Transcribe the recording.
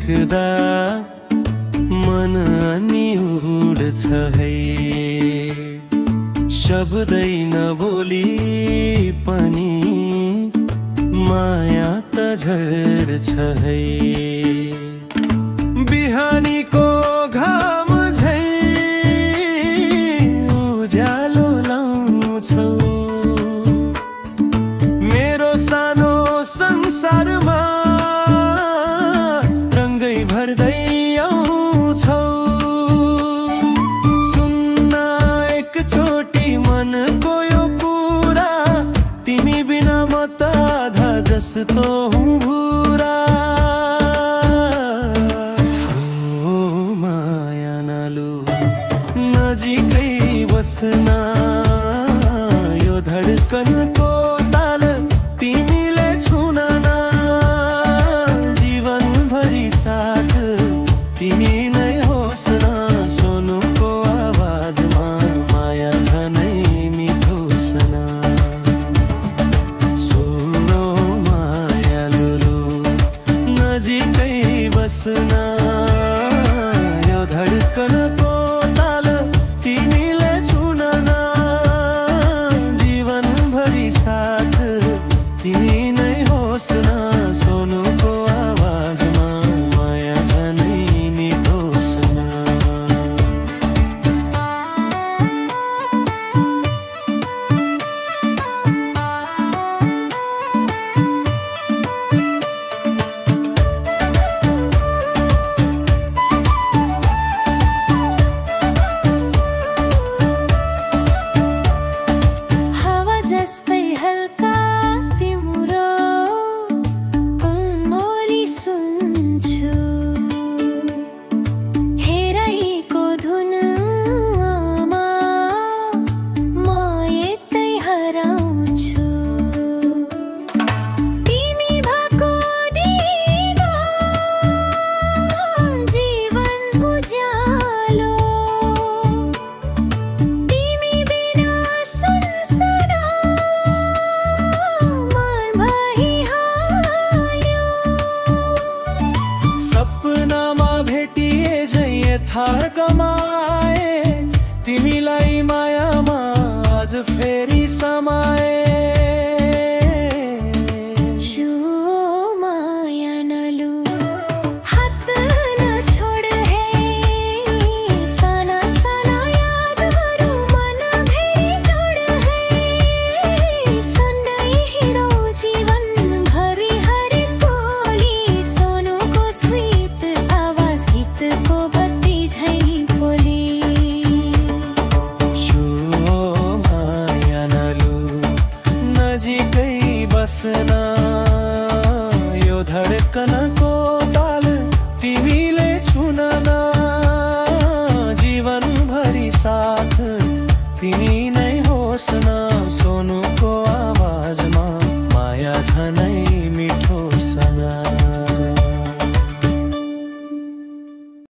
देख्दा मन अनि उड्छ है। शब्दै नबोली पनि माया त झर्छ है। बिहानीको घाम झै उज्यालो लाउँछौ मेरो सानो संसारमा, रङ्गै भर्दै आउँछौ। सुन्न एकचोटि मनको यो कुरा, तिमी बिना म त आधा जस्तो हुँ भुरा। ओ माया नालु नजिकै बस्न, यो धडकनको ताल तिमीले छुन न। जीवनभरि साथ तिमी नै होस् न, सोनुको आवाजमा माया झनै मिठो सना। सुनो माया लुलु नजिकै बस्न, यो धडकनको ताल तिमीले छुन न। जीवनभरि साथ तिमी नै होस् न, सोनुको आवाजमा माया झनै मिठो सना। हावा जस्तै हल्का तिम्रो उम्मोली सुन्छु, हेराइको धुनमा म यतै हराउँछु। तिमी भएको दिनमा जीवन उज्यालो, तिमी बिना सुनसान मन भइहाल्यो। सपनामा भेटिए झै यथार्थमा आए, तिमीलाई मायामा आज फेरि समाए।